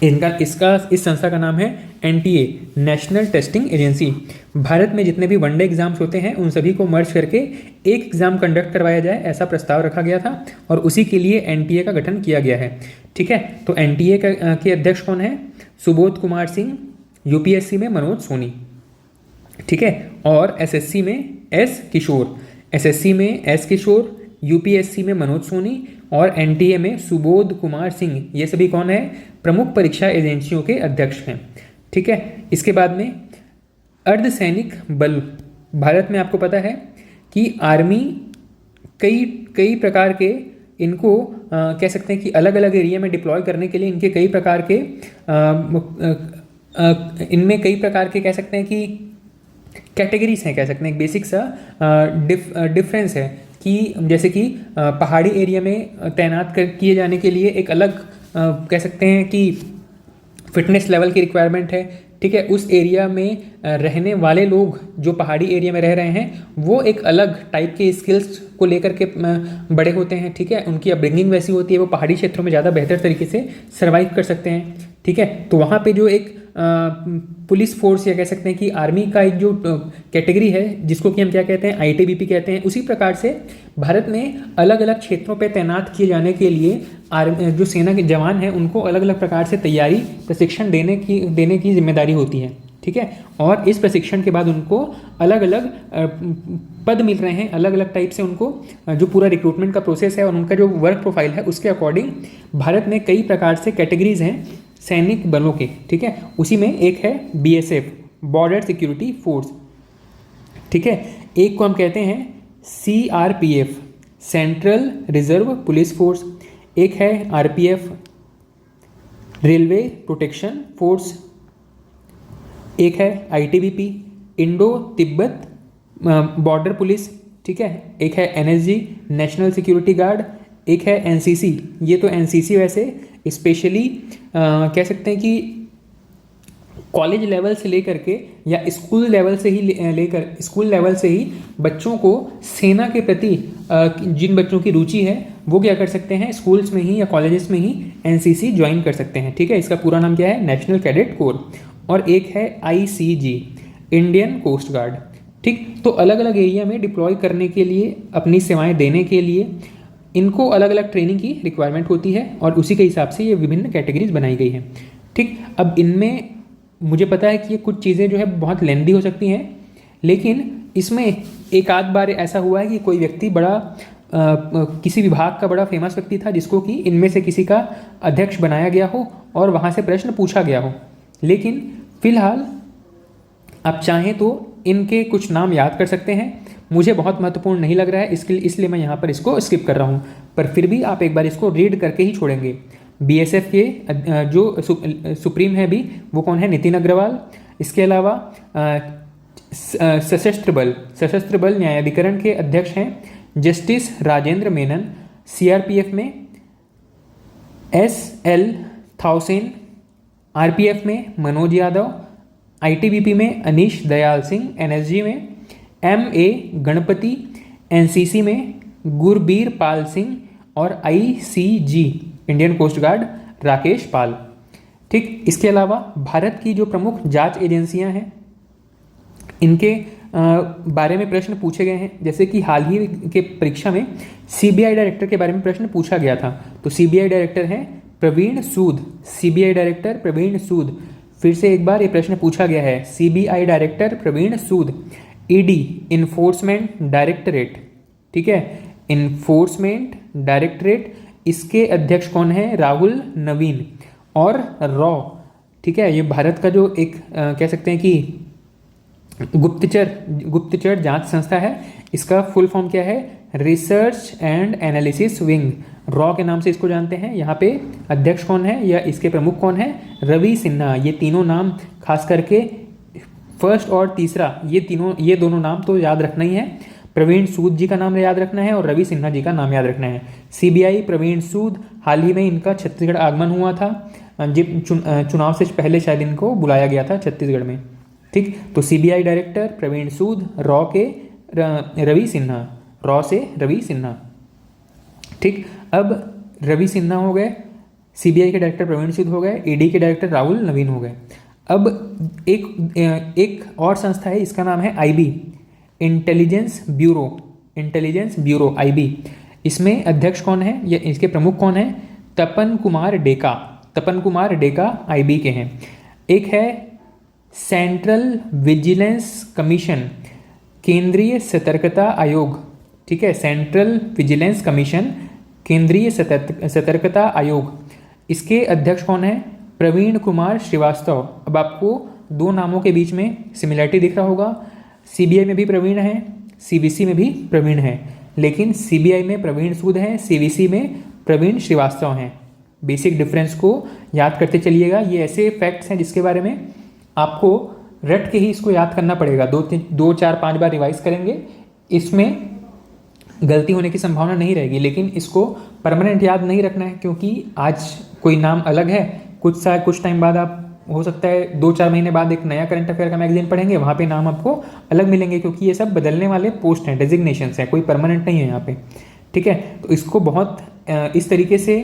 इस संस्था का नाम है NTA, national testing agency. Bharat में जितने भी वनडे एग्जाम्स होते हैं उन सभी को मर्ज करके एक एग्जाम कंडक्ट करवाया जाए, ऐसा प्रस्ताव रखा गया था और उसी के लिए NTA का गठन किया गया है। ठीक है, तो NTA के अध्यक्ष कौन है? सुबोध कुमार सिंह। UPSC में मनोज सोनी। ठीक है, और SSC में SSC में S किशोर, UPSC में मनोज सोनी और NTA में सुबोध कुमार सिंह। ये सभी कौन है? प्रमुख परीक्षा एजेंसियों के अध्यक्ष हैं। ठीक है, इसके बाद में अर्धसैनिक बल। भारत में आपको पता है कि आर्मी कई प्रकार के इनको कह सकते हैं कि अलग अलग एरिया में डिप्लॉय करने के लिए इनके कई प्रकार के इनमें कई प्रकार के कह सकते हैं कि कैटेगरीज हैं, कह सकते हैं एक बेसिक सा डिफरेंस है कि जैसे कि पहाड़ी एरिया में तैनात किए जाने के लिए एक अलग कह सकते हैं कि फिटनेस लेवल की रिक्वायरमेंट है। ठीक है, उस एरिया में रहने वाले लोग जो पहाड़ी एरिया में रह रहे हैं वो एक अलग टाइप के स्किल्स को लेकर के बड़े होते हैं। ठीक है, उनकी अपब्रिंगिंग वैसी होती है, वो पहाड़ी क्षेत्रों में ज़्यादा बेहतर तरीके से सर्वाइव कर सकते हैं। ठीक है, तो वहाँ पे जो एक पुलिस फोर्स या कह सकते हैं कि आर्मी का एक जो कैटेगरी है जिसको कि हम क्या कहते हैं ITBP कहते हैं, उसी प्रकार से भारत में अलग अलग क्षेत्रों पे तैनात किए जाने के लिए जो सेना के जवान हैं उनको अलग अलग प्रकार से तैयारी प्रशिक्षण देने की जिम्मेदारी होती है। ठीक है। और इस प्रशिक्षण के बाद उनको अलग अलग पद मिल रहे हैं, अलग अलग टाइप से उनको जो पूरा रिक्रूटमेंट का प्रोसेस है और उनका जो वर्क प्रोफाइल है उसके अकॉर्डिंग भारत में कई प्रकार से कैटेगरीज हैं सैनिक बलों के, ठीक है। उसी में एक है BSF, बॉर्डर सिक्योरिटी फोर्स, ठीक है। एक को हम कहते हैं CRPF, central reserve police force. एक है RPF, रेलवे प्रोटेक्शन फोर्स। एक है ITBP, Indo Tibet border police, ठीक है। एक है NSG, नेशनल सिक्योरिटी गार्ड। एक है NCC, ये तो NCC वैसे स्पेशली कह सकते हैं कि कॉलेज लेवल से लेकर के या स्कूल लेवल से ही बच्चों को सेना के प्रति जिन बच्चों की रुचि है वो क्या कर सकते हैं, स्कूल्स में ही या कॉलेजेस में ही NCC ज्वाइन कर सकते हैं, ठीक है। इसका पूरा नाम क्या है, नेशनल कैडेट कोर। और एक है ICG, इंडियन कोस्ट गार्ड, ठीक। तो अलग अलग एरिया में डिप्लॉय करने के लिए, अपनी सेवाएं देने के लिए इनको अलग अलग ट्रेनिंग की रिक्वायरमेंट होती है और उसी के हिसाब से ये विभिन्न कैटेगरीज बनाई गई हैं, ठीक। अब इनमें मुझे पता है कि ये कुछ चीज़ें जो है बहुत लेंदी हो सकती हैं, लेकिन इसमें एक आध बार ऐसा हुआ है कि कोई व्यक्ति बड़ा किसी विभाग का बड़ा फेमस व्यक्ति था जिसको कि इनमें से किसी का अध्यक्ष बनाया गया हो और वहाँ से प्रश्न पूछा गया हो। लेकिन फिलहाल आप चाहें तो इनके कुछ नाम याद कर सकते हैं, मुझे बहुत महत्वपूर्ण नहीं लग रहा है इसलिए मैं यहाँ पर इसको स्किप कर रहा हूँ, पर फिर भी आप एक बार इसको रीड करके ही छोड़ेंगे। BSF के जो सुप्रीम है भी वो कौन है, नितिन अग्रवाल। इसके अलावा सशस्त्र बल न्यायाधिकरण के अध्यक्ष हैं जस्टिस राजेंद्र मेनन। CRPF में SL थाउसेन, RPF में मनोज यादव, ITBP में अनीश दयाल सिंह, NSG में MA गणपति, NCC में गुरबीर पाल सिंह और ICG Indian coast guard Rakesh Pal, ठीक। इसके अलावा भारत की जो प्रमुख जांच एजेंसियां हैं इनके बारे में प्रश्न पूछे गए हैं, जैसे कि हाल ही के परीक्षा में CBI डायरेक्टर के बारे में प्रश्न पूछा गया था। तो CBI डायरेक्टर हैं प्रवीण सूद, CBI डायरेक्टर प्रवीण सूद। फिर से एक बार ये प्रश्न पूछा गया है, CBI डायरेक्टर प्रवीण सूद। ED इन्फोर्समेंट डायरेक्टरेट, ठीक है, इन्फोर्समेंट डायरेक्टरेट, इसके अध्यक्ष कौन है, राहुल नवीन। और रॉ, ठीक है, ये भारत का जो एक कह सकते हैं कि गुप्तचर जांच संस्था है। इसका फुल फॉर्म क्या है, research and analysis wing, raw के नाम से इसको जानते हैं। यहाँ पे अध्यक्ष कौन है या इसके प्रमुख कौन है, रवि सिन्हा। ये तीनों नाम खास करके फर्स्ट और तीसरा ये दोनों नाम तो याद रखना ही है। प्रवीण सूद जी का नाम याद रखना है और रवि सिन्हा जी का नाम याद रखना है। CBI प्रवीण सूद, हाल ही में इनका छत्तीसगढ़ आगमन हुआ था, चुनाव से पहले शायद इनको बुलाया गया था छत्तीसगढ़ में, ठीक। तो CBI डायरेक्टर प्रवीण सूद, रॉ के रवि सिन्हा, रॉ से रवि सिन्हा, ठीक। अब रवि सिन्हा हो गए, CBI के डायरेक्टर प्रवीण सूद हो गए, ED के डायरेक्टर राहुल नवीन हो गए। अब एक और संस्था है, इसका नाम है IB, इंटेलिजेंस ब्यूरो IB। इसमें अध्यक्ष कौन है या इसके प्रमुख कौन है, तपन कुमार डेका IB के हैं। एक है सेंट्रल विजिलेंस कमीशन, केंद्रीय सतर्कता आयोग, ठीक है, सेंट्रल विजिलेंस कमीशन, केंद्रीय सतर्कता आयोग। इसके अध्यक्ष कौन है, प्रवीण कुमार श्रीवास्तव। अब आपको दो नामों के बीच में सिमिलरिटी दिख रहा होगा, CBI में भी प्रवीण है, CVC में भी प्रवीण है, लेकिन CBI में प्रवीण सूद हैं, CVC में प्रवीण श्रीवास्तव हैं। बेसिक डिफरेंस को याद करते चलिएगा। ये ऐसे फैक्ट्स हैं जिसके बारे में आपको रट के ही इसको याद करना पड़ेगा, 2-4-5 बार रिवाइज करेंगे, इसमें गलती होने की संभावना नहीं रहेगी। लेकिन इसको परमानेंट याद नहीं रखना है, क्योंकि आज कोई नाम अलग है, कुछ टाइम बाद आप हो सकता है 2-4 महीने बाद एक नया करंट अफेयर का मैगजीन पढ़ेंगे, वहाँ पे नाम आपको अलग मिलेंगे, क्योंकि ये सब बदलने वाले पोस्ट हैं, डेजिग्नेशंस हैं, कोई परमानेंट नहीं है यहाँ पे, ठीक है। तो इसको बहुत इस तरीके से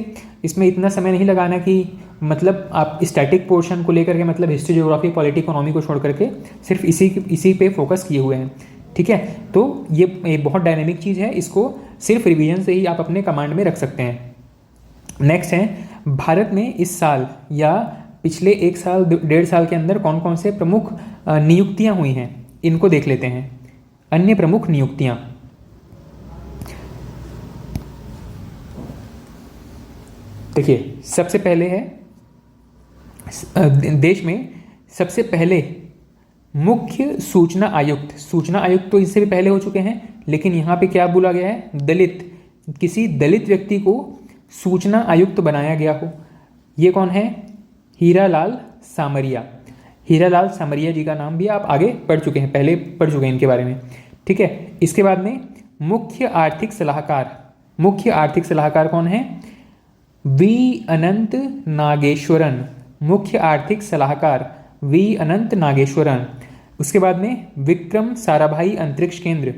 इसमें इतना समय नहीं लगाना कि मतलब आप स्टैटिक पोर्शन को लेकर के मतलब हिस्ट्री, ज्योग्राफी, पॉलिटी, इकोनॉमी को छोड़ करके सिर्फ इसी पे फोकस किए हुए हैं, ठीक है। तो ये बहुत डायनेमिक चीज़ है, इसको सिर्फ रिवीजन से ही आप अपने कमांड में रख सकते हैं। नेक्स्ट है, भारत में इस साल या पिछले 1 साल 1.5 साल के अंदर कौन कौन से प्रमुख नियुक्तियां हुई हैं, इनको देख लेते हैं। अन्य प्रमुख नियुक्तियां, देखिए सबसे पहले है देश में सबसे पहले मुख्य सूचना आयुक्त। सूचना आयुक्त तो इससे भी पहले हो चुके हैं, लेकिन यहाँ पे क्या बोला गया है, दलित, किसी दलित व्यक्ति को सूचना आयुक्त बनाया गया हो। ये कौन है, हीरालाल सामरिया। हीरालाल सामरिया जी का नाम भी आप आगे पढ़ चुके हैं, पहले पढ़ चुके हैं इनके बारे में, ठीक है। इसके बाद में मुख्य आर्थिक सलाहकार, मुख्य आर्थिक सलाहकार कौन है, वी अनंत नागेश्वरन। मुख्य आर्थिक सलाहकार वी अनंत नागेश्वरन। उसके बाद में विक्रम साराभाई अंतरिक्ष केंद्र,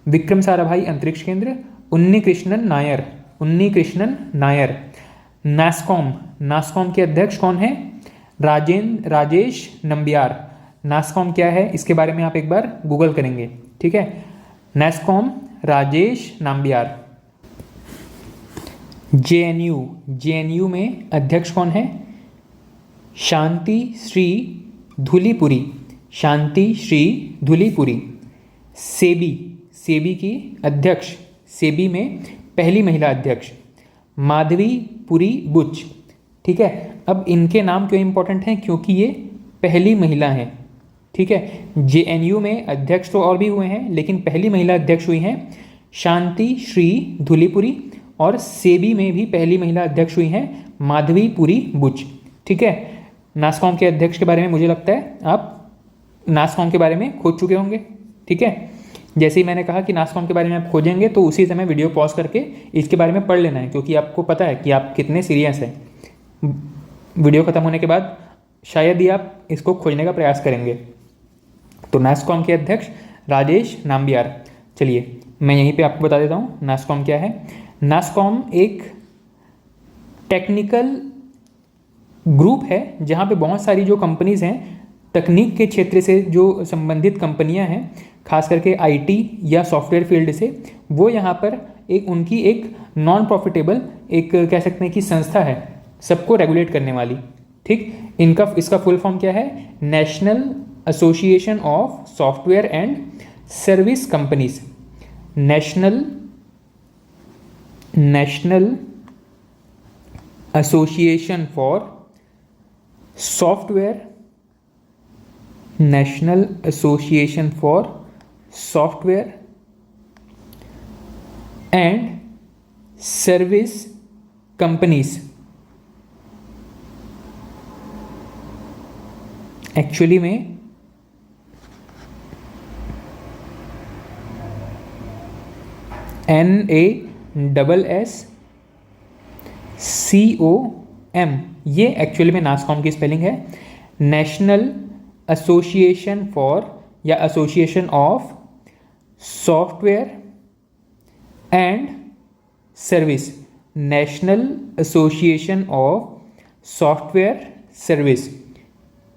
विक्रम साराभाई अंतरिक्ष केंद्र उन्नीकृष्णन नायर, उन्नीकृष्णन नायर। नास्कॉम, नास्कॉम के अध्यक्ष कौन है, राजेश नंबियार। नास्कॉम क्या है, इसके बारे में आप एक बार गूगल करेंगे, ठीक है। नास्कॉम राजेश नाम्बियार। जेएनयू, जेएनयू में अध्यक्ष कौन है, शांति श्री धुलीपुरी, शांति श्री धुलीपुरी। सेबी, सेबी की अध्यक्ष, सेबी में पहली महिला अध्यक्ष माधवी पुरी बुच, ठीक है। अब इनके नाम क्यों इंपॉर्टेंट हैं, क्योंकि ये पहली महिला हैं, ठीक है। जेएनयू में अध्यक्ष तो और भी हुए हैं, लेकिन पहली महिला अध्यक्ष हुई हैं शांति श्री धुलीपुरी, और सेबी में भी पहली महिला अध्यक्ष हुई हैं माधवी पुरी बुच, ठीक है। नास्कॉम के अध्यक्ष के बारे में मुझे लगता है आप नास्कॉम के बारे में खोज चुके होंगे, ठीक है। जैसे ही मैंने कहा कि नास्कॉम के बारे में आप खोजेंगे तो उसी समय वीडियो पॉज करके इसके बारे में पढ़ लेना है, क्योंकि आपको पता है कि आप कितने सीरियस हैं। वीडियो खत्म होने के बाद शायद ही आप इसको खोजने का प्रयास करेंगे। तो नास्कॉम के अध्यक्ष राजेश नाम्बियार। चलिए मैं यहीं पे आपको बता देता हूँ नास्कॉम क्या है। नास्कॉम एक टेक्निकल ग्रुप है जहाँ पे बहुत सारी जो कंपनीज हैं, तकनीक के क्षेत्र से जो संबंधित कंपनियां हैं, खास करके आईटी या सॉफ्टवेयर फील्ड से, वो यहाँ पर एक उनकी एक नॉन प्रॉफिटेबल एक कह सकते हैं कि संस्था है, सबको रेगुलेट करने वाली, ठीक। इसका फुल फॉर्म क्या है, national association of software and service companies. National association for software, national association for software and service companies. Actually में NASSCOM, ये एक्चुअली में नास्कॉम की स्पेलिंग है। नेशनल एसोसिएशन फॉर या association of software and service, national association of software service,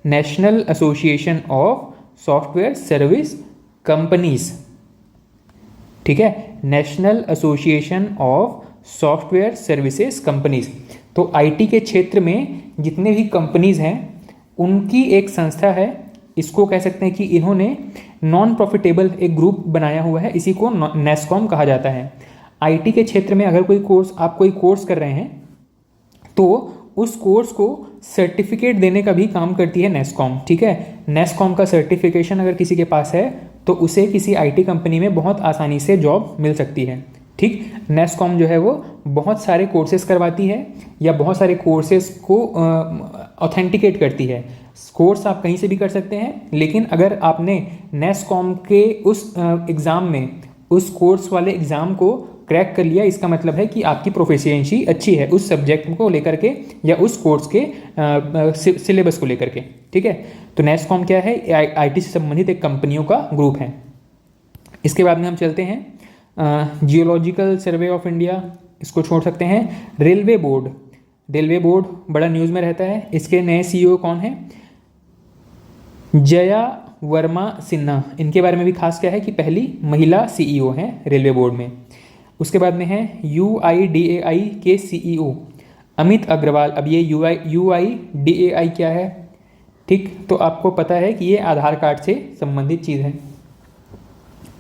national association of software service companies, ठीक है। National association of software services companies. तो आईटी के क्षेत्र में जितने भी कंपनीज हैं उनकी एक संस्था है, इसको कह सकते हैं कि इन्होंने नॉन प्रॉफिटेबल एक ग्रुप बनाया हुआ है, इसी को नेस्कॉम कहा जाता है। आईटी के क्षेत्र में अगर आप कोई कोर्स कर रहे हैं तो उस कोर्स को सर्टिफिकेट देने का भी काम करती है नेस्कॉम, ठीक है। नेस्कॉम का सर्टिफिकेशन अगर किसी के पास है तो उसे किसी आईटी कंपनी में बहुत आसानी से जॉब मिल सकती है, ठीक। नेस्कॉम जो है वो बहुत सारे कोर्सेज करवाती है या बहुत सारे कोर्सेज को ऑथेंटिकेट करती है। कोर्स आप कहीं से भी कर सकते हैं, लेकिन अगर आपने नेस्कॉम के उस एग्ज़ाम में उस कोर्स वाले एग्ज़ाम को क्रैक कर लिया, इसका मतलब है कि आपकी प्रोफिशिएंसी अच्छी है उस सब्जेक्ट को लेकर के या उस कोर्स के सिलेबस को लेकर के, ठीक है। तो नेस्कॉम क्या है, आईटी से संबंधित एक कंपनियों का ग्रुप है। इसके बाद में हम चलते हैं जियोलॉजिकल सर्वे ऑफ इंडिया, इसको छोड़ सकते हैं। रेलवे बोर्ड, रेलवे बोर्ड बड़ा न्यूज़ में रहता है। इसके नए सीईओ कौन है, जया वर्मा सिन्हा। इनके बारे में भी खास क्या है कि पहली महिला सीईओ हैं रेलवे बोर्ड में। उसके बाद में है UIDAI के सीईओ अमित अग्रवाल। अब ये UIDAI क्या है? ठीक, तो आपको पता है कि ये आधार कार्ड से संबंधित चीज़ है।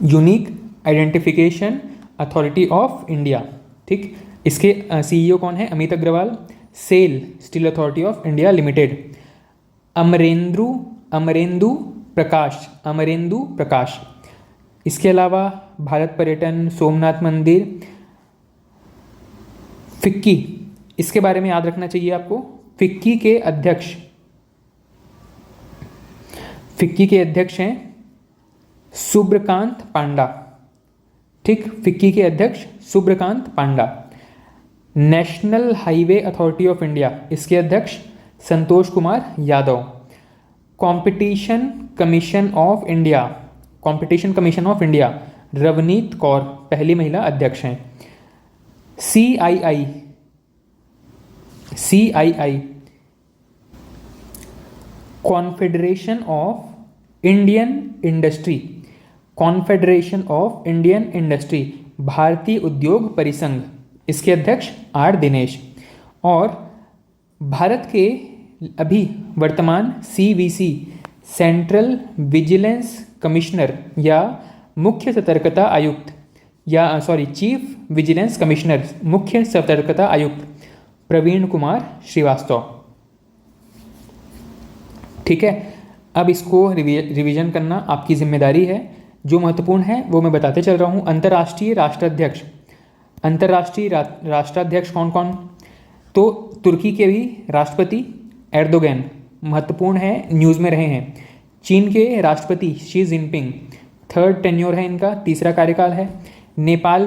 Unique identification authority of India. ठीक, इसके CEO कौन है? Amit Agarwal. SAIL steel authority of India limited, Amarendu Prakash. इसके अलावा भारत पर्यटन, सोमनाथ मंदिर, फिक्की, इसके बारे में याद रखना चाहिए आपको। फिक्की के अध्यक्ष हैं सुब्रकांत पांडा। ठीक, फिक्की के अध्यक्ष Subrakant Panda. National highway authority of India, इसके अध्यक्ष Santosh Kumar Yadav. Competition commission of India, Ravneet Kaur पहली महिला अध्यक्ष हैं। CII, confederation of Indian industry, भारतीय उद्योग परिसंघ, इसके अध्यक्ष R दिनेश। और भारत के अभी वर्तमान CVC, सेंट्रल विजिलेंस कमिश्नर या मुख्य सतर्कता आयुक्त, चीफ विजिलेंस कमिश्नर, मुख्य सतर्कता आयुक्त प्रवीण कुमार श्रीवास्तव। ठीक है, अब इसको रिवीजन करना आपकी जिम्मेदारी है। जो महत्वपूर्ण है वो मैं बताते चल रहा हूँ। अंतर्राष्ट्रीय राष्ट्राध्यक्ष कौन कौन? तो तुर्की के भी राष्ट्रपति एर्दोगन महत्वपूर्ण है, न्यूज़ में रहे हैं। चीन के राष्ट्रपति शी जिनपिंग, 3rd टेन्योर है इनका, 3रा कार्यकाल है। नेपाल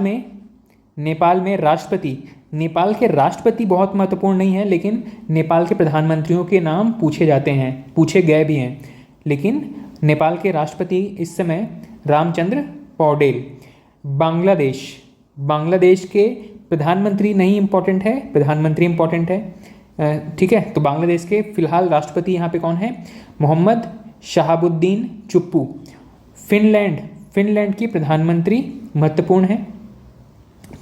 में राष्ट्रपति, नेपाल के राष्ट्रपति बहुत महत्वपूर्ण नहीं है, लेकिन नेपाल के प्रधानमंत्रियों के नाम पूछे गए भी हैं। लेकिन नेपाल के राष्ट्रपति इस समय रामचंद्र पौडेल। बांग्लादेश के प्रधानमंत्री नहीं इम्पोर्टेंट है, प्रधानमंत्री इम्पोर्टेंट है। ठीक है, तो बांग्लादेश के फिलहाल राष्ट्रपति यहाँ पे कौन है? मोहम्मद शहाबुद्दीन चुप्पू। फिनलैंड की प्रधानमंत्री महत्वपूर्ण है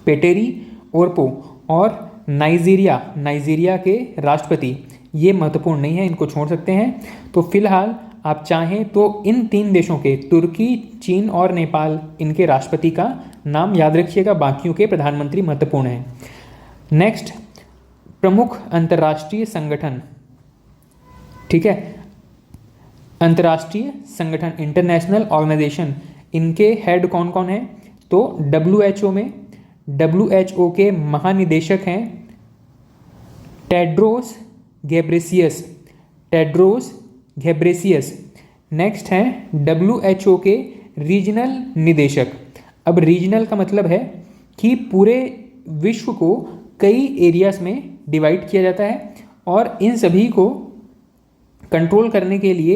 पेटेरी ओरपो। और नाइजीरिया के राष्ट्रपति ये महत्वपूर्ण नहीं है, इनको छोड़ सकते हैं। तो फिलहाल आप चाहें तो इन 3 देशों के, तुर्की, चीन और नेपाल, इनके राष्ट्रपति का नाम याद रखिएगा, बाकियों के प्रधानमंत्री महत्वपूर्ण हैं। नेक्स्ट, प्रमुख अंतर्राष्ट्रीय संगठन। ठीक है, अंतर्राष्ट्रीय संगठन, इंटरनेशनल ऑर्गेनाइजेशन, इनके हेड कौन कौन हैं? तो WHO के महानिदेशक हैं टेड्रोस घेब्रेसियस। नेक्स्ट हैं WHO के रीजनल निदेशक। अब रीजनल का मतलब है कि पूरे विश्व को कई एरियाज में डिवाइड किया जाता है और इन सभी को कंट्रोल करने के लिए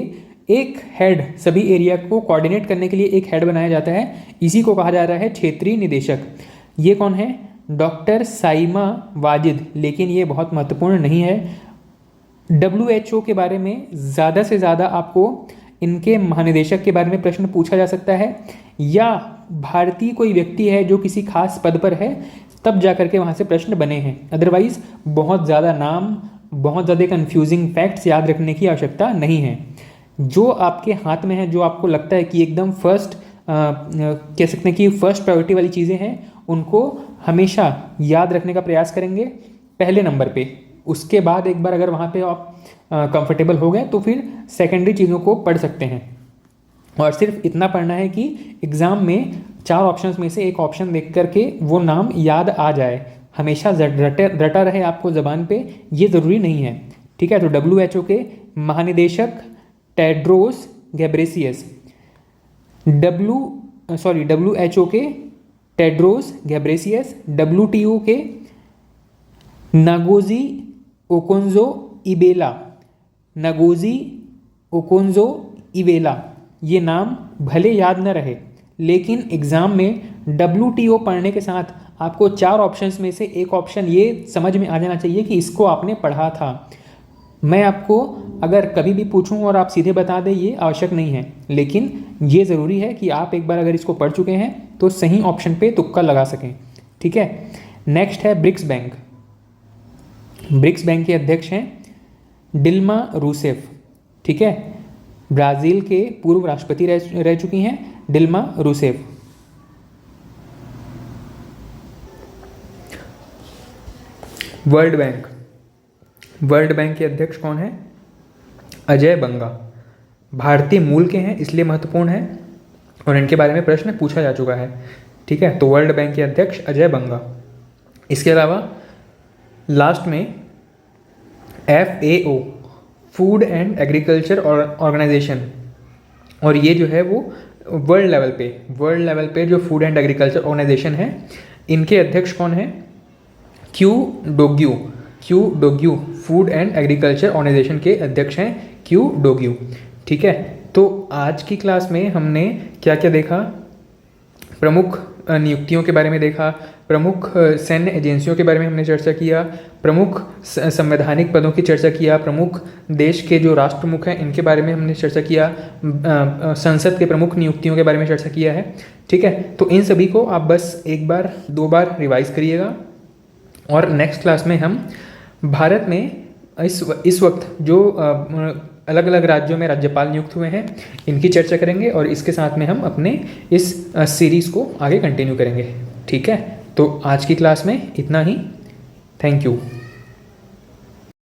एक हेड, सभी एरिया को कोऑर्डिनेट करने के लिए एक हेड बनाया जाता है। इसी को कहा जा रहा है क्षेत्रीय निदेशक। ये कौन है? डॉक्टर साइमा वाजिद। लेकिन ये बहुत महत्वपूर्ण नहीं है। WHO के बारे में ज़्यादा से ज़्यादा आपको इनके महानिदेशक के बारे में प्रश्न पूछा जा सकता है, या भारतीय कोई व्यक्ति है जो किसी खास पद पर है, तब जा करके वहाँ से प्रश्न बने हैं। अदरवाइज बहुत ज़्यादा नाम, बहुत ज़्यादा कंफ्यूजिंग फैक्ट्स याद रखने की आवश्यकता नहीं है। जो आपके हाथ में है, जो आपको लगता है कि एकदम कह सकते हैं कि फर्स्ट प्रायोरिटी वाली चीज़ें हैं, उनको हमेशा याद रखने का प्रयास करेंगे पहले नंबर पे। उसके बाद एक बार अगर वहाँ पे आप कंफर्टेबल हो गए तो फिर सेकेंडरी चीज़ों को पढ़ सकते हैं। और सिर्फ इतना पढ़ना है कि एग्ज़ाम में 4 ऑप्शंस में से एक ऑप्शन देख करके वो नाम याद आ जाए। हमेशा रटा रहे आपको ज़बान पे, ये ज़रूरी नहीं है। ठीक है, तो WHO के महानिदेशक टेड्रोस घेब्रेसियस, WHO के टेड्रोस घेब्रेसियस, WTO के नागोजी ओकोंजो इवेला। ये नाम भले याद न रहे, लेकिन एग्ज़ाम में WTO पढ़ने के साथ आपको 4 ऑप्शंस में से एक ऑप्शन ये समझ में आ जाना चाहिए कि इसको आपने पढ़ा था। मैं आपको अगर कभी भी पूछूं और आप सीधे बता दें, ये आवश्यक नहीं है, लेकिन ये ज़रूरी है कि आप एक बार अगर इसको पढ़ चुके हैं तो सही ऑप्शन पे तुक्का लगा सकें। ठीक है, नेक्स्ट है ब्रिक्स बैंक। ब्रिक्स बैंक के अध्यक्ष हैं डिल्मा रूसेफ, ठीक है। ब्राज़ील के पूर्व राष्ट्रपति रह चुकी हैं डिल्मा रूसेफ। वर्ल्ड बैंक के अध्यक्ष कौन है? अजय बंगा। भारतीय मूल के हैं इसलिए महत्वपूर्ण है और इनके बारे में प्रश्न पूछा जा चुका है, ठीक है। तो वर्ल्ड बैंक के अध्यक्ष अजय बंगा। इसके अलावा लास्ट में FAO, Food and agriculture Organization, और ये जो है वो वर्ल्ड लेवल पे जो फूड एंड एग्रीकल्चर ऑर्गेनाइजेशन है, इनके अध्यक्ष कौन है? क्यू डोग्यू फूड एंड एग्रीकल्चर ऑर्गेनाइजेशन के अध्यक्ष हैं क्यू डोग्यू, ठीक है। तो आज की क्लास में हमने क्या क्या देखा? प्रमुख नियुक्तियों के बारे में देखा, प्रमुख सैन्य एजेंसियों के बारे में हमने चर्चा किया, प्रमुख संवैधानिक पदों की चर्चा किया, प्रमुख देश के जो राष्ट्र प्रमुख हैं इनके बारे में हमने चर्चा किया, संसद के प्रमुख नियुक्तियों के बारे में चर्चा किया है, ठीक है। तो इन सभी को आप बस एक बार 2 बार रिवाइज करिएगा और नेक्स्ट क्लास में हम भारत में इस वक्त जो अलग अलग राज्यों में राज्यपाल नियुक्त हुए हैं इनकी चर्चा करेंगे और इसके साथ में हम अपने इस सीरीज़ को आगे कंटिन्यू करेंगे, ठीक है। तो आज की क्लास में इतना ही। Thank you.